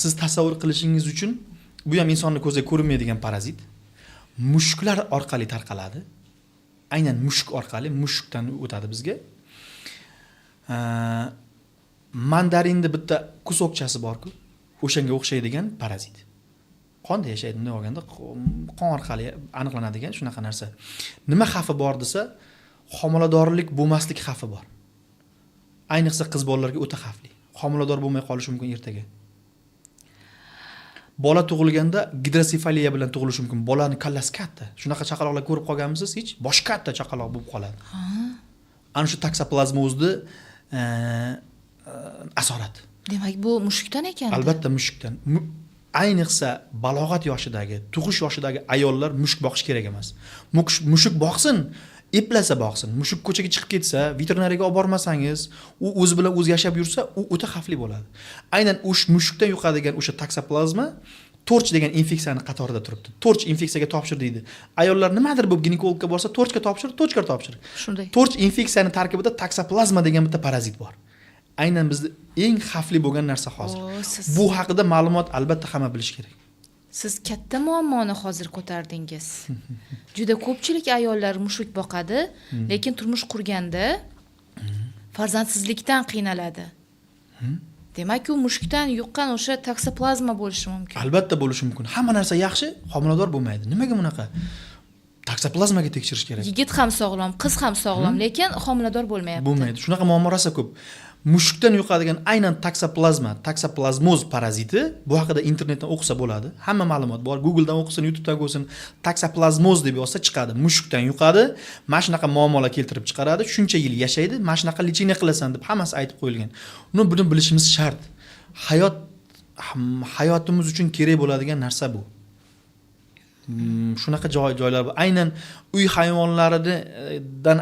siz tasavvur qilishingiz uchun bu ham insonni ko'ziga ko'rinmaydigan parazit. Mushuklar orqali tarqaladi. Aynan mushuk orqali, mushukdan o'tadi bizga. Mandarinda bitta kusokchasi bor-ku, o'shanga o'xshaydigan parazit. Qonda yashaydi, bunday olganda qon orqali aniqlanadigan shunaqa narsa. Nima xavfi bor desa, homiladorlik bo'lmaslik xavfi bor. Ayniqsa qiz bolalarga o'ta xavfli. Homilador bo'lmay qolishi mumkin ertaga. Bola tug'ilganda gidrosefaliya bilan tug'ilishi mumkin. Bolaning kallasi katta. Shunaqa chaqaloqlar ko'rib qolganmisiz hech? Bosh katta chaqaloq bo'lib qoladi. Ana shu taksoplazmozda asorat. Demak, bu mushukdan ekan. Albatta mushukdan. Ayniqsa balog'at yoshidagi, tug'ish yoshidagi ayollar mushuk boqish kerak emas. Mushuk boqsin, eplasa boqsin. Mushuk ko'chaga chiqib ketsa, veterinariyaga olib bormasangiz, u o'zi bilan o'zi yashab yursa, u o'ta xavfli bo'ladi. Aynan o'sha mushukdan yuqadigan o'sha taksoplazma torch degan infeksiyani qatorida turibdi. Torch infeksiyaga topshir deydi. Ayollar nimadir bo'lib ginekologga borsa, torchga topshir, torchga topshir. Shunday. Torch infeksiyani tarkibida taksoplazma degan bitta parazit bor. Aynan bizda eng xavfli bo'lgan narsa hozir. Bu haqida ma'lumot albatta hamma bilish kerak. Siz katta muammoni hozir ko'tardingiz. Juda ko'pchilik ayollar mushuk boqadi, lekin turmush qurganda farzandsizlikdan qiynaladi. Demak, u mushukdan yuqqan o'sha taksoplazma bo'lishi mumkin. Albatta bo'lishi mumkin. Hamma narsa yaxshi, homilador bo'lmaydi. Nimaga bunaqa? Taksoplazmaga tekshirish kerak. Yigit ham sog'lom, qiz ham sog'lom, lekin homilador bo'lmayapti. Bo'lmaydi. Shunaqa muammo rosa ko'p. Mushukdan yuqadigan aynan taksoplazmoz paraziti, bu haqida internetdan o'qisa bo'ladi. Hamma ma'lumot bor. Googledan o'qisin, YouTubedan o'qisin, taksoplazmoz deb yozsa chiqadi. Mushukdan yuqadi, mana shunaqa muammolar keltirib chiqaradi, shuncha yil yashaydi, mana shunaqa lecheniya qilasan deb hammasi aytib qo'yilgan. Buni bilishimiz shart. Hayotimiz uchun kerak bo'ladigan narsa bu. Shunaqa joylar bor. Aynan uy hayvonlaridan